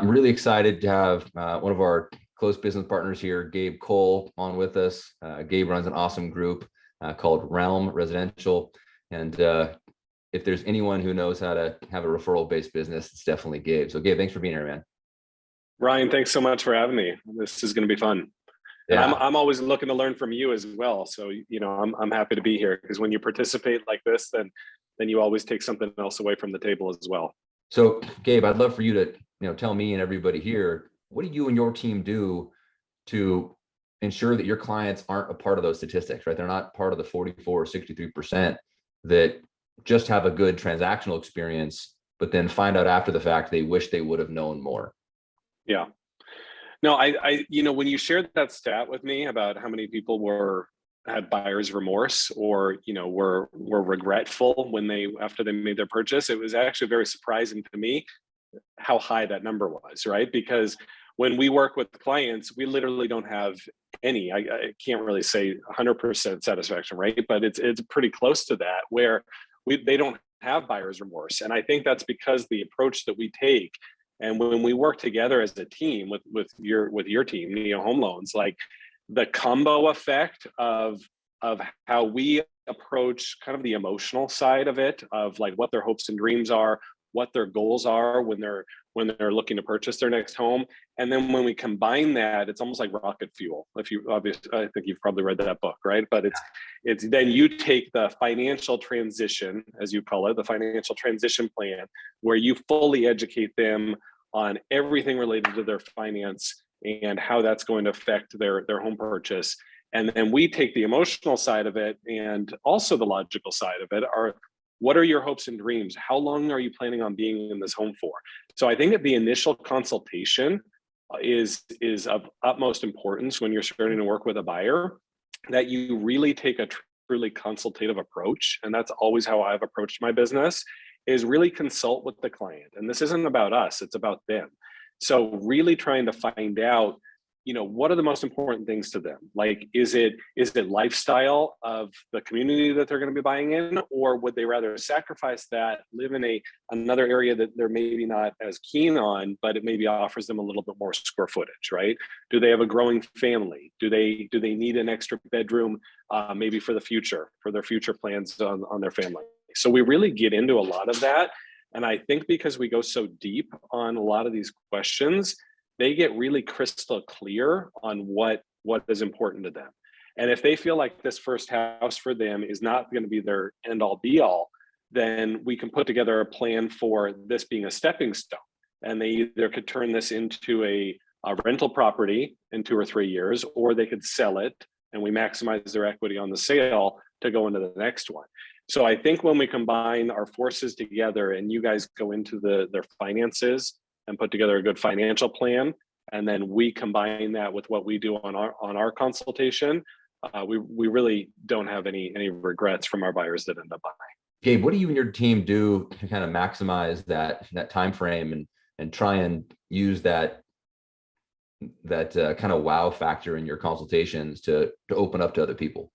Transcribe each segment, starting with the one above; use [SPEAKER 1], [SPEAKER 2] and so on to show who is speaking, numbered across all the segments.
[SPEAKER 1] I'm really excited to have one of our close business partners here, Gabe Cole, on with us. Gabe runs an awesome group called Realm Residential. And if there's anyone who knows how to have a referral-based business, it's definitely Gabe. So Gabe, thanks for being here, man.
[SPEAKER 2] Ryan, thanks so much for having me. This is going to be fun.
[SPEAKER 1] Yeah.
[SPEAKER 2] And I'm always looking to learn from you as well. So, I'm happy to be here, because when you participate like this, then you always take something else away from the table as well.
[SPEAKER 1] So Gabe, I'd love for you to, tell me and everybody here, what do you and your team do to ensure that your clients aren't a part of those statistics, right? They're not part of the 44 or 63% that just have a good transactional experience, but then find out after the fact they wish they would have known more.
[SPEAKER 2] Yeah. No, I when you shared that stat with me about how many people had buyer's remorse, or were regretful after they made their purchase, it was actually very surprising to me how high that number was, right? Because when we work with clients, we literally don't have any. I can't really say 100% satisfaction, right? But it's pretty close to that, where they don't have buyer's remorse, and I think that's because the approach that we take. And when we work together as a team with your team, Home Loans, like the combo effect of how we approach kind of the emotional side of it, of like what their hopes and dreams are, what their goals are when they're looking to purchase their next home, and then when we combine that, it's almost like rocket fuel. If you obviously, I think you've probably read that book, right? But it's then you take the financial transition, as you call it, the financial transition plan, where you fully educate them on everything related to their finance and how that's going to affect their home purchase. And then we take the emotional side of it, and also the logical side of it. What are your hopes and dreams? How long are you planning on being in this home for? So I think that the initial consultation is of utmost importance when you're starting to work with a buyer, that you really take a truly consultative approach. And that's always how I've approached my business, is really consult with the client. And this isn't about us, it's about them. So really trying to find out, what are the most important things to them? Like, is it lifestyle of the community that they're going to be buying in, or would they rather sacrifice that, live in another area that they're maybe not as keen on, but it maybe offers them a little bit more square footage, right? Do they have a growing family? Do they need an extra bedroom, maybe for their future plans on their family? So we really get into a lot of that. And I think because we go so deep on a lot of these questions, they get really crystal clear on what is important to them. And if they feel like this first house for them is not going to be their end all be all, then we can put together a plan for this being a stepping stone. And they either could turn this into a rental property in 2 or 3 years, or they could sell it and we maximize their equity on the sale to go into the next one. So I think when we combine our forces together and you guys go into their finances and put together a good financial plan, and then we combine that with what we do on our consultation, we really don't have any regrets from our buyers that end up buying.
[SPEAKER 1] Gabe, what do you and your team do to kind of maximize that time frame and try and use that kind of wow factor in your consultations to open up to other people?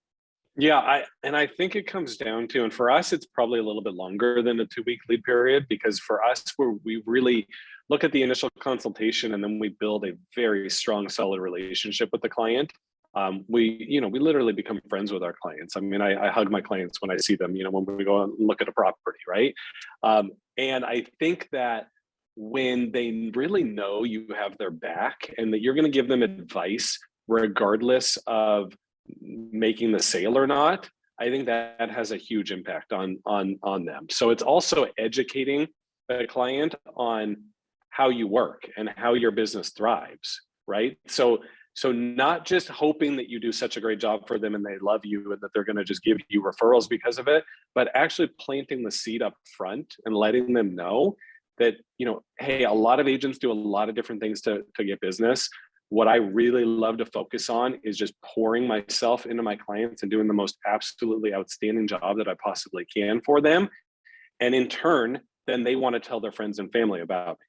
[SPEAKER 2] Yeah, I think it comes down to, and for us, it's probably a little bit longer than a 2-week lead period, because for us, we really look at the initial consultation and then we build a very strong, solid relationship with the client. We literally become friends with our clients. I mean, I hug my clients when I see them, when we go and look at a property, right? And I think that when they really know you have their back and that you're going to give them advice, regardless of making the sale or not, I think that has a huge impact on them. So it's also educating the client on how you work and how your business thrives, right? So not just hoping that you do such a great job for them and they love you and that they're going to just give you referrals because of it, but actually planting the seed up front and letting them know that, hey, a lot of agents do a lot of different things to get business. What I really love to focus on is just pouring myself into my clients and doing the most absolutely outstanding job that I possibly can for them. And in turn, then they want to tell their friends and family about me.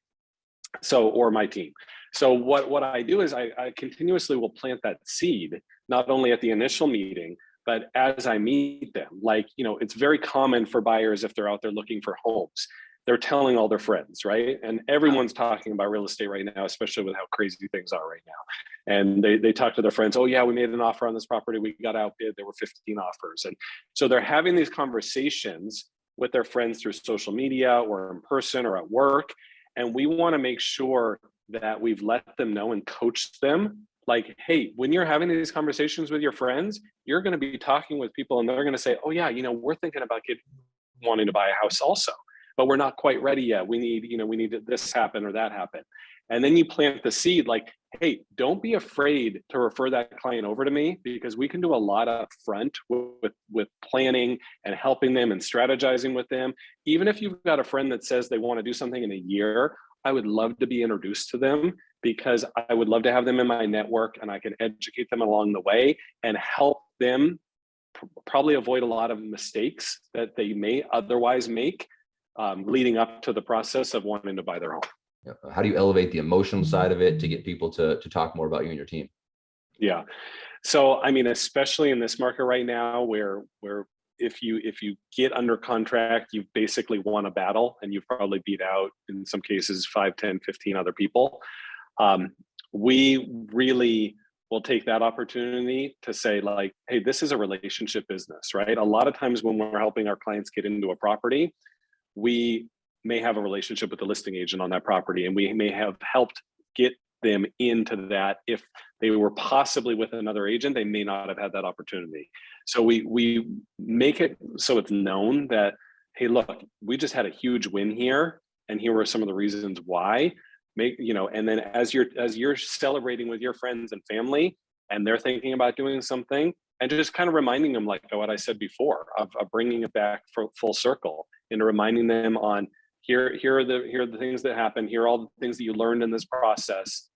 [SPEAKER 2] Or my team. So what I do is I continuously will plant that seed, not only at the initial meeting, but as I meet them. Like, it's very common for buyers, if they're out there looking for homes, they're telling all their friends, right? And everyone's talking about real estate right now, especially with how crazy things are right now. And they talk to their friends, oh yeah, we made an offer on this property, we got outbid, there were 15 offers. And so they're having these conversations with their friends through social media or in person or at work. And we want to make sure that we've let them know and coached them, like, hey, when you're having these conversations with your friends, you're going to be talking with people and they're going to say, oh yeah, we're thinking about wanting to buy a house also, but we're not quite ready yet. We need this happen or that happen. And then you plant the seed, like, hey, don't be afraid to refer that client over to me, because we can do a lot up front with planning and helping them and strategizing with them. Even if you've got a friend that says they want to do something in a year, I would love to be introduced to them, because I would love to have them in my network and I can educate them along the way and help them probably avoid a lot of mistakes that they may otherwise make leading up to the process of wanting to buy their home.
[SPEAKER 1] How do you elevate the emotional side of it to get people to talk more about you and your team?
[SPEAKER 2] Yeah. So, I mean, especially in this market right now, where if you get under contract, you've basically won a battle and you've probably beat out, in some cases, 5, 10, 15 other people. We really will take that opportunity to say, like, hey, this is a relationship business, right? A lot of times when we're helping our clients get into a property, we may have a relationship with the listing agent on that property, and we may have helped get them into that. If they were possibly with another agent, they may not have had that opportunity. So we make it so it's known that, hey, look, we just had a huge win here, and here were some of the reasons why. And then as you're celebrating with your friends and family, and they're thinking about doing something, and just kind of reminding them, like what I said before, of bringing it back for full circle, and reminding them on, here are the things that happen. Here are all the things that you learned in this process.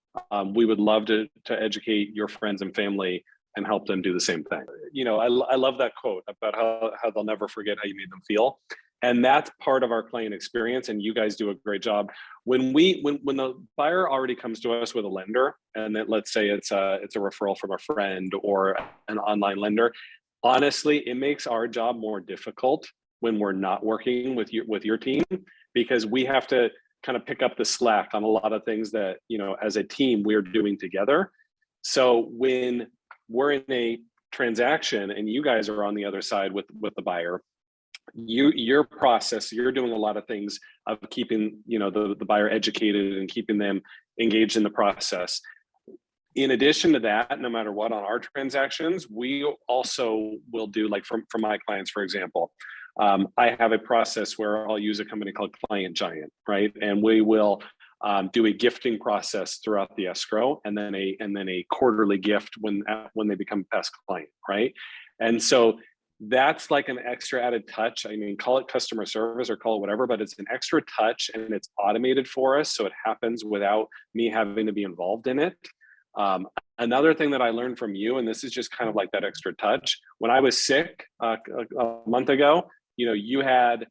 [SPEAKER 2] We would love to educate your friends and family and help them do the same thing. I love that quote about how they'll never forget how you made them feel. And that's part of our client experience. And you guys do a great job. When the buyer already comes to us with a lender, and then let's say it's a referral from a friend or an online lender, honestly, it makes our job more difficult when we're not working with your team, because we have to kind of pick up the slack on a lot of things that, as a team, we're doing together. So when we're in a transaction and you guys are on the other side with the buyer, your process, you're doing a lot of things of keeping, the buyer educated and keeping them engaged in the process. In addition to that, no matter what, on our transactions, we also will do, like for my clients, for example, I have a process where I'll use a company called Client Giant, right? And we will do a gifting process throughout the escrow, and then a quarterly gift when they become past client, right? And so that's like an extra added touch. I mean, call it customer service or call it whatever, but it's an extra touch, and it's automated for us, so it happens without me having to be involved in it. Another thing that I learned from you, and this is just kind of like that extra touch, when I was sick a month ago, you had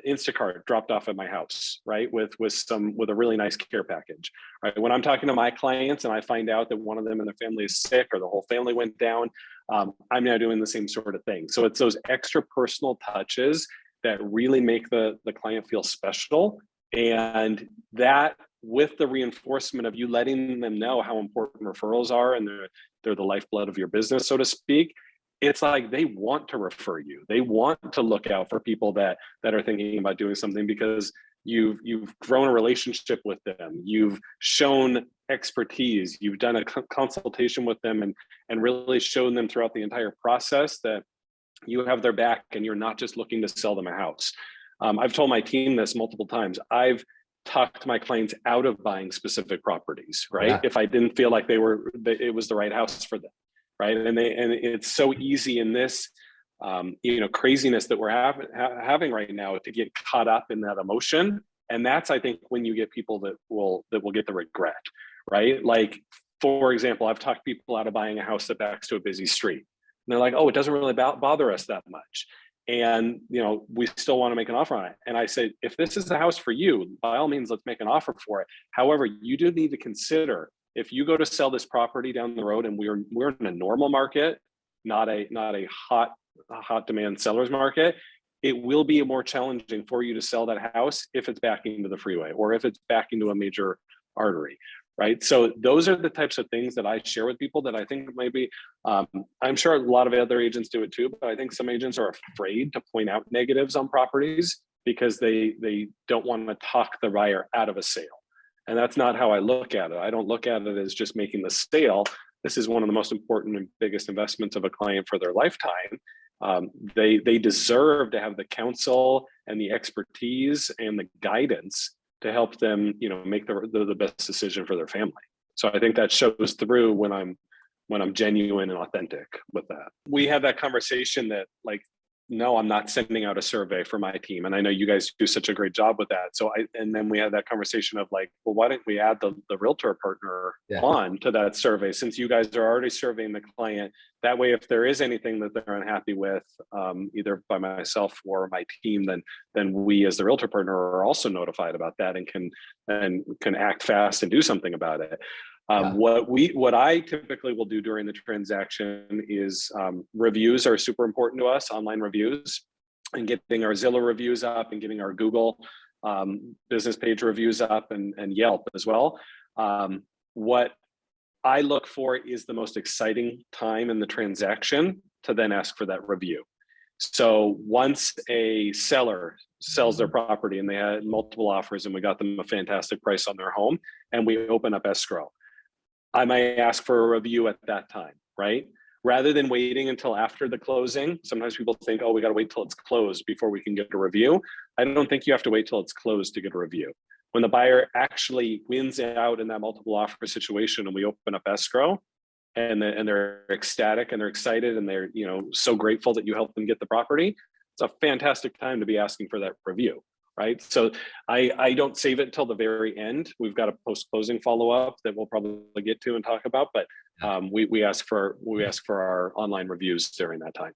[SPEAKER 2] Instacart dropped off at my house, right? With a really nice care package, right? When I'm talking to my clients and I find out that one of them in their family is sick or the whole family went down, I'm now doing the same sort of thing. So it's those extra personal touches that really make the client feel special. And that, with the reinforcement of you letting them know how important referrals are, and they're the lifeblood of your business, so to speak, it's like they want to refer you. They want to look out for people that are thinking about doing something, because you've grown a relationship with them. You've shown expertise. You've done a consultation with them and really shown them throughout the entire process that you have their back and you're not just looking to sell them a house. I've told my team this multiple times. I've talked my clients out of buying specific properties, right? Yeah. If I didn't feel like it was the right house for them, right? And it's so easy in this, craziness that we're having right now to get caught up in that emotion. And that's, I think, when you get people that will get the regret, right? Like, for example, I've talked people out of buying a house that backs to a busy street. And they're like, oh, it doesn't really bother us that much. And, we still want to make an offer on it. And I said, if this is the house for you, by all means, let's make an offer for it. However, you do need to consider, if you go to sell this property down the road and we're in a normal market, not a hot demand seller's market, it will be more challenging for you to sell that house if it's backing into the freeway or if it's backing to a major artery, right? So those are the types of things that I share with people that I think might be, I'm sure a lot of other agents do it too, but I think some agents are afraid to point out negatives on properties because they don't want to talk the buyer out of a sale. And that's not how I look at it. I don't look at it as just making the sale. This is one of the most important and biggest investments of a client for their lifetime. They deserve to have the counsel and the expertise and the guidance to help them, make the best decision for their family. So I think that shows through when I'm genuine and authentic with that. We had that conversation that no, I'm not sending out a survey for my team. And I know you guys do such a great job with that. And then we had that conversation of well, why don't we add the realtor partner on to that survey, since you guys are already surveying the client. That way, if there is anything that they're unhappy with, either by myself or my team, then we as the realtor partner are also notified about that and can act fast and do something about it. What I typically will do during the transaction is reviews are super important to us, online reviews, and getting our Zillow reviews up and getting our Google business page reviews up and Yelp as well. What I look for is the most exciting time in the transaction to then ask for that review. So once a seller sells their property and they had multiple offers and we got them a fantastic price on their home and we open up escrow, I might ask for a review at that time, right? Rather than waiting until after the closing. Sometimes people think, oh, we got to wait till it's closed before we can get a review. I don't think you have to wait till it's closed to get a review. When the buyer actually wins out in that multiple offer situation and we open up escrow and they're ecstatic and they're excited and they're so grateful that you helped them get the property, it's a fantastic time to be asking for that review. Right. So I don't save it until the very end. We've got a post-closing follow-up that we'll probably get to and talk about, but we ask for our online reviews during that time.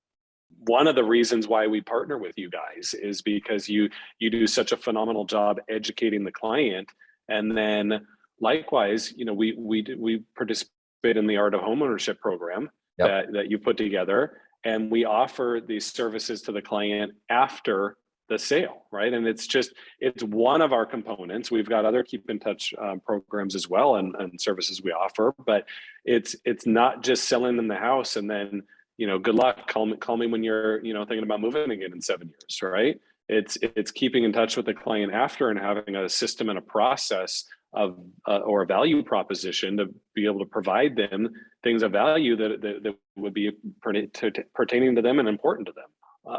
[SPEAKER 2] One of the reasons why we partner with you guys is because you do such a phenomenal job educating the client. And then likewise, we participate in the Art of Homeownership program that you put together, and we offer these services to the client after the sale, right? And it's one of our components. We've got other keep in touch programs as well and services we offer, but it's not just selling them the house and then, good luck, call me when you're, thinking about moving again in 7 years, right? It's keeping in touch with the client after and having a system and a process of or a value proposition to be able to provide them things of value that would be pertaining to them and important to them.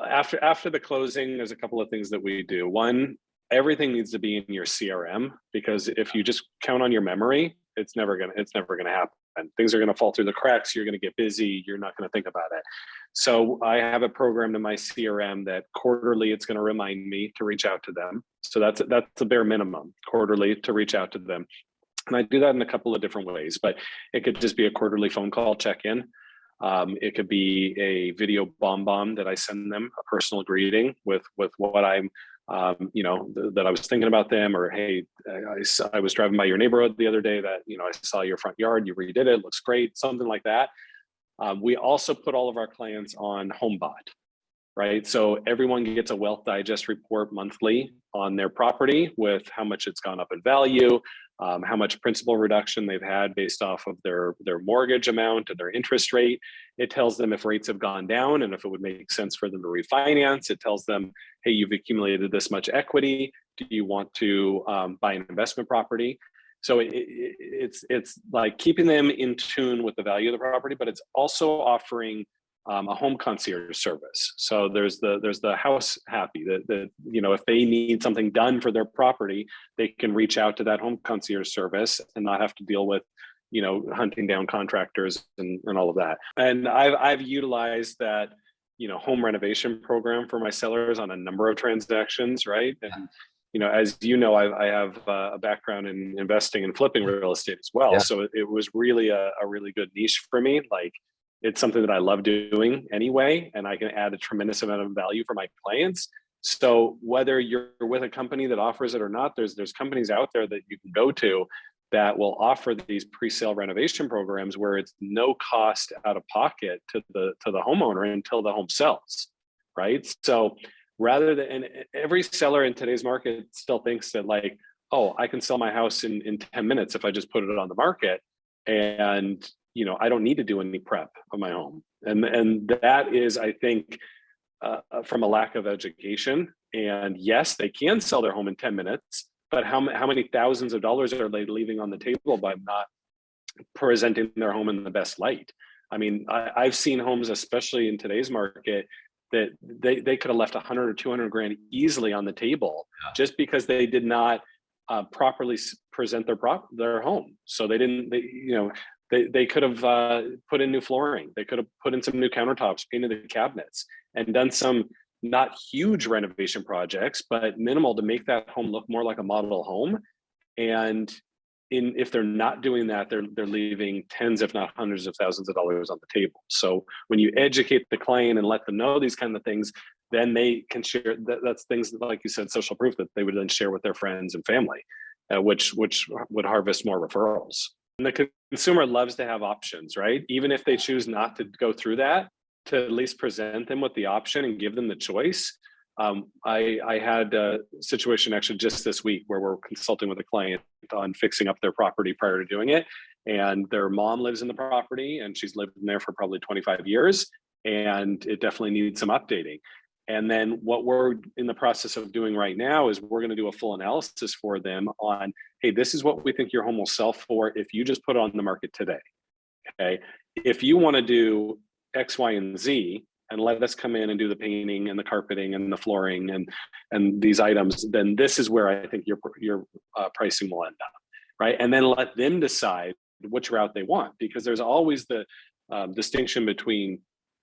[SPEAKER 2] After the closing, there's a couple of things that we do. One, everything needs to be in your CRM, because if you just count on your memory, it's never gonna happen. Things are gonna fall through the cracks. You're gonna get busy. You're not gonna think about it. So I have a program in my CRM that quarterly it's gonna remind me to reach out to them. So that's the bare minimum, quarterly, to reach out to them. And I do that in a couple of different ways, but it could just be a quarterly phone call check-in. It could be a video bomb that I send them, a personal greeting with what I'm, that I was thinking about them, or, hey, I was driving by your neighborhood the other day that, I saw your front yard, you redid it, looks great, something like that. We also put all of our clients on HomeBot, right? So everyone gets a Wealth Digest report monthly on their property with how much it's gone up in value, how much principal reduction they've had based off of their mortgage amount and their interest rate. It tells them if rates have gone down and if it would make sense for them to refinance. It tells them, hey, you've accumulated this much equity. Do you want to buy an investment property? So it's like keeping them in tune with the value of the property, but it's also offering a home concierge service. So there's the house happy that if they need something done for their property, they can reach out to that home concierge service and not have to deal with hunting down contractors and all of that. And I've utilized that home renovation program for my sellers on a number of transactions, right? And as I have a background in investing and flipping real estate as well. Yeah. So it was really a really good niche for me. Like, it's something that I love doing anyway, and I can add a tremendous amount of value for my clients. So whether you're with a company that offers it or not, there's companies out there that you can go to that will offer these pre-sale renovation programs where it's no cost out of pocket to the homeowner until the home sells, right? So rather than, and every seller in today's market still thinks that like, oh, I can sell my house in 10 minutes if I just put it on the market. And, you know, I don't need to do any prep of my home. And that is, I think, from a lack of education. And yes, they can sell their home in 10 minutes, but how many thousands of dollars are they leaving on the table by not presenting their home in the best light? I mean, I've seen homes, especially in today's market, that they could have left 100 or 200 grand easily on the table just because they did not properly present their home. So they didn't, they could have put in new flooring. They could have put in some new countertops, painted the cabinets, and done some not huge renovation projects, but minimal to make that home look more like a model home. And if they're not doing that, they're leaving tens, if not hundreds of thousands of dollars on the table. So when you educate the client and let them know these kind of things, then they can share. That's things that, like you said, social proof that they would then share with their friends and family, which would harvest more referrals. And the consumer loves to have options, right? Even if they choose not to go through that, to at least present them with the option and give them the choice. I had a situation actually just this week where we're consulting with a client on fixing up their property prior to doing it. And their mom lives in the property and she's lived in there for probably 25 years. And it definitely needs some updating. And then what we're in the process of doing right now is we're going to do a full analysis for them on, hey, this is what we think your home will sell for if you just put it on the market today. Okay. If you want to do X, Y, and Z, and let us come in and do the painting and the carpeting and the flooring and these items, then this is where I think your pricing will end up, right? And then let them decide which route they want, because there's always the distinction between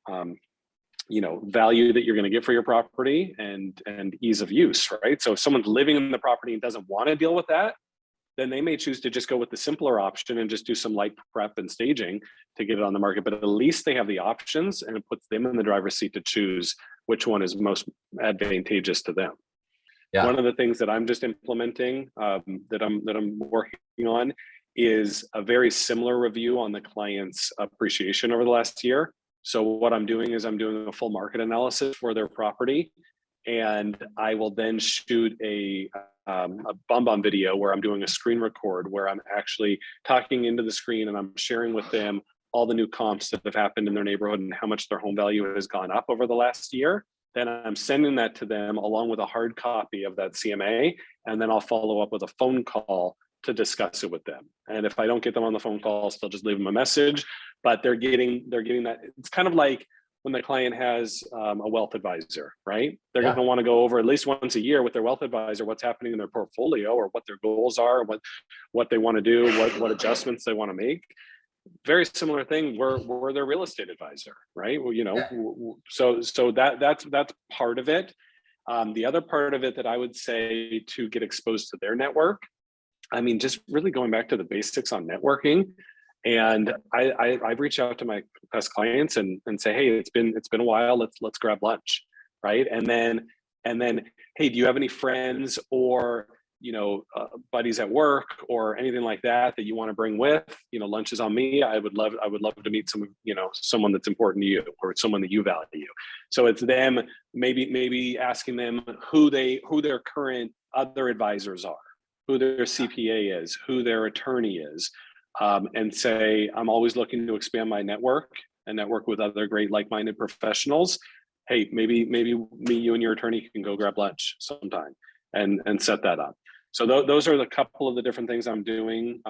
[SPEAKER 2] value that you're going to get for your property and ease of use, right? So if someone's living in the property and doesn't want to deal with that, then they may choose to just go with the simpler option and just do some light prep and staging to get it on the market. But at least they have the options, and it puts them in the driver's seat to choose which one is most advantageous to them. Yeah. One of the things that I'm just implementing that I'm working on is a very similar review on the client's appreciation over the last year. So what I'm doing is I'm doing a full market analysis for their property, and I will then shoot a BombBomb video where I'm doing a screen record where I'm actually talking into the screen and I'm sharing with them all the new comps that have happened in their neighborhood and how much their home value has gone up over the last year. Then I'm sending that to them along with a hard copy of that CMA, and then I'll follow up with a phone call to discuss it with them. And if I don't get them on the phone call, I'll still just leave them a message, but they're getting that. It's kind of like when the client has a wealth advisor, right? They're going to want to go over at least once a year with their wealth advisor what's happening in their portfolio or what their goals are, what they want to do, what adjustments they want to make. Very similar thing. We're their real estate advisor, right? Well, so that's part of it. The other part of it that I would say to get exposed to their network, I mean, just really going back to the basics on networking. And I've reached out to my past clients and say, hey, it's been a while. Let's grab lunch, right? And then, hey, do you have any friends or buddies at work or anything like that you want to bring with? Lunch is on me. I would love to meet someone that's important to you or someone that you value. So it's them maybe asking them who their current other advisors are, who their CPA is, who their attorney is. And say, I'm always looking to expand my network and network with other great like-minded professionals. Hey, maybe me, you and your attorney can go grab lunch sometime and set that up. So those are the couple of the different things I'm doing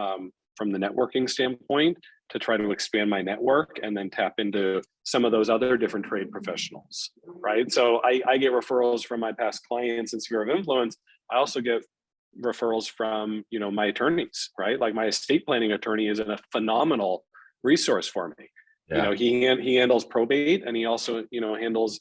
[SPEAKER 2] from the networking standpoint to try to expand my network and then tap into some of those other different trade professionals, right? So I get referrals from my past clients in sphere of influence. I also get referrals from my attorneys, right? Like my estate planning attorney is a phenomenal resource for me. Yeah. He handles probate, and he also handles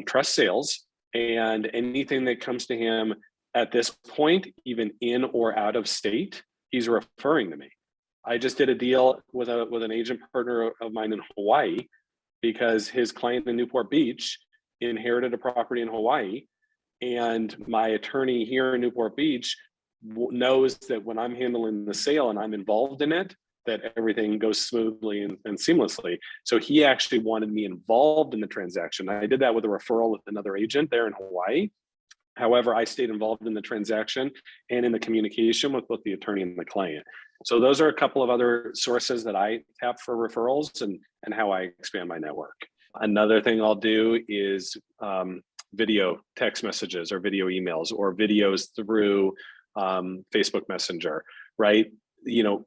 [SPEAKER 2] trust sales, and anything that comes to him at this point, even in or out of state, he's referring to me. I just did a deal with an agent partner of mine in Hawaii because his client in Newport Beach inherited a property in Hawaii. And my attorney here in Newport Beach knows that when I'm handling the sale and I'm involved in it, that everything goes smoothly and seamlessly. So he actually wanted me involved in the transaction. I did that with a referral with another agent there in Hawaii. However, I stayed involved in the transaction and in the communication with both the attorney and the client. So those are a couple of other sources that I tap for referrals and how I expand my network. Another thing I'll do is video text messages or video emails or videos through Facebook Messenger, right? You know,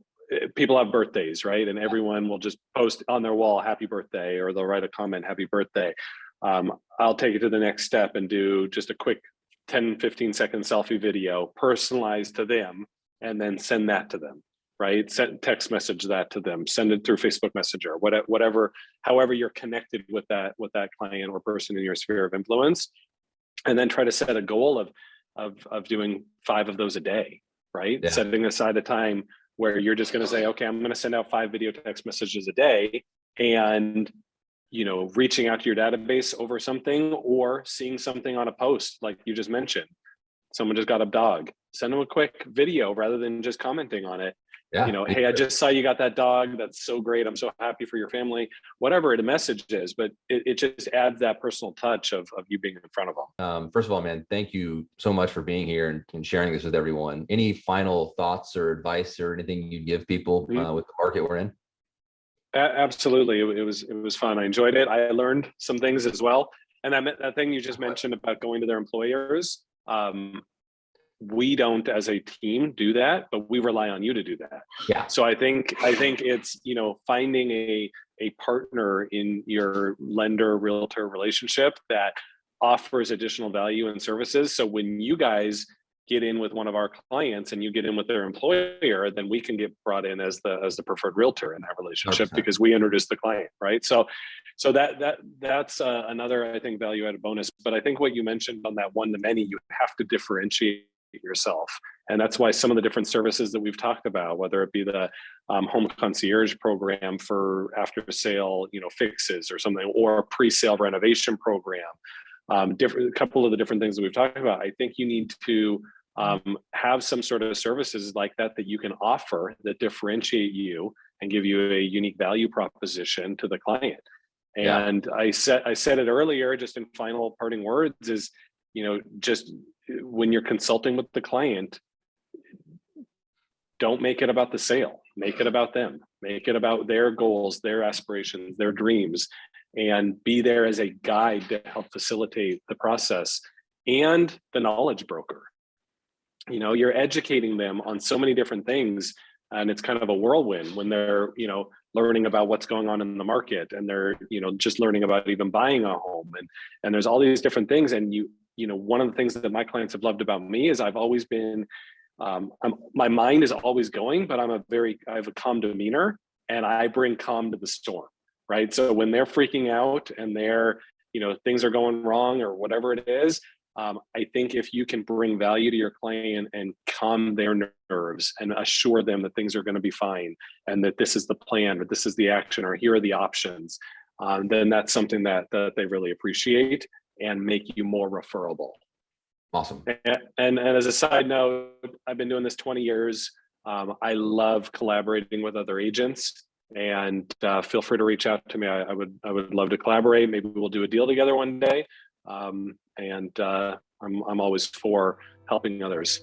[SPEAKER 2] people have birthdays, right? And everyone will just post on their wall, happy birthday, or they'll write a comment, happy birthday. I'll take it to the next step and do just a quick 10, 15 second selfie video personalized to them and then send that to them, right? Text message that to them, send it through Facebook Messenger, whatever, however you're connected with that client or person in your sphere of influence. And then try to set a goal of doing 5 of those a day, right?
[SPEAKER 1] Yeah.
[SPEAKER 2] Setting aside a time where you're just going to say, okay, I'm going to send out 5 video text messages a day, and you know, reaching out to your database over something or seeing something on a post like you just mentioned. Someone just got a dog, send them a quick video rather than just commenting on it.
[SPEAKER 1] Yeah.
[SPEAKER 2] You know, hey, I just saw you got that dog. That's so great. I'm so happy for your family. Whatever the message is, but it just adds that personal touch of you being in front of them.
[SPEAKER 1] First of all, man, thank you so much for being here and sharing this with everyone. Any final thoughts or advice or anything you'd give people with the market we're in?
[SPEAKER 2] Absolutely. It was fun. I enjoyed it. I learned some things as well. And that thing you just mentioned about going to their employers, we don't as a team do that, but we rely on you to do that.
[SPEAKER 1] Yeah.
[SPEAKER 2] So I think it's, you know, finding a partner in your lender realtor relationship that offers additional value and services. So when you guys get in with one of our clients and you get in with their employer, then we can get brought in as the preferred realtor in that relationship
[SPEAKER 1] 100%.
[SPEAKER 2] because we introduced the client, right? So that's another, I think, value added bonus. But I think what you mentioned on that one to many, you have to differentiate yourself. And that's why some of the different services that we've talked about, whether it be the home concierge program for after sale, you know, fixes or something, or a pre-sale renovation program, a couple of the different things that we've talked about, I think you need to have some sort of services like that you can offer that differentiate you and give you a unique value proposition to the client. And yeah. I said it earlier, just in final parting words, is, you know, just when you're consulting with the client, don't make it about the sale. Make it about them. Make it about their goals, their aspirations, their dreams, and be there as a guide to help facilitate the process and the knowledge broker. You know, you're educating them on so many different things, and it's kind of a whirlwind when they're, you know, learning about what's going on in the market, and they're, you know, just learning about even buying a home, and there's all these different things. And you know, one of the things that my clients have loved about me is I've always been, my mind is always going, but I have a calm demeanor, and I bring calm to the storm, right? So when they're freaking out and they're, you know, things are going wrong or whatever it is, I think if you can bring value to your client and calm their nerves and assure them that things are going to be fine and that this is the plan or this is the action or here are the options, then that's something that they really appreciate and make you more referable.
[SPEAKER 1] Awesome.
[SPEAKER 2] And as a side note, I've been doing this 20 years. I love collaborating with other agents, and feel free to reach out to me. I would love to collaborate. Maybe we'll do a deal together one day. I'm always for helping others.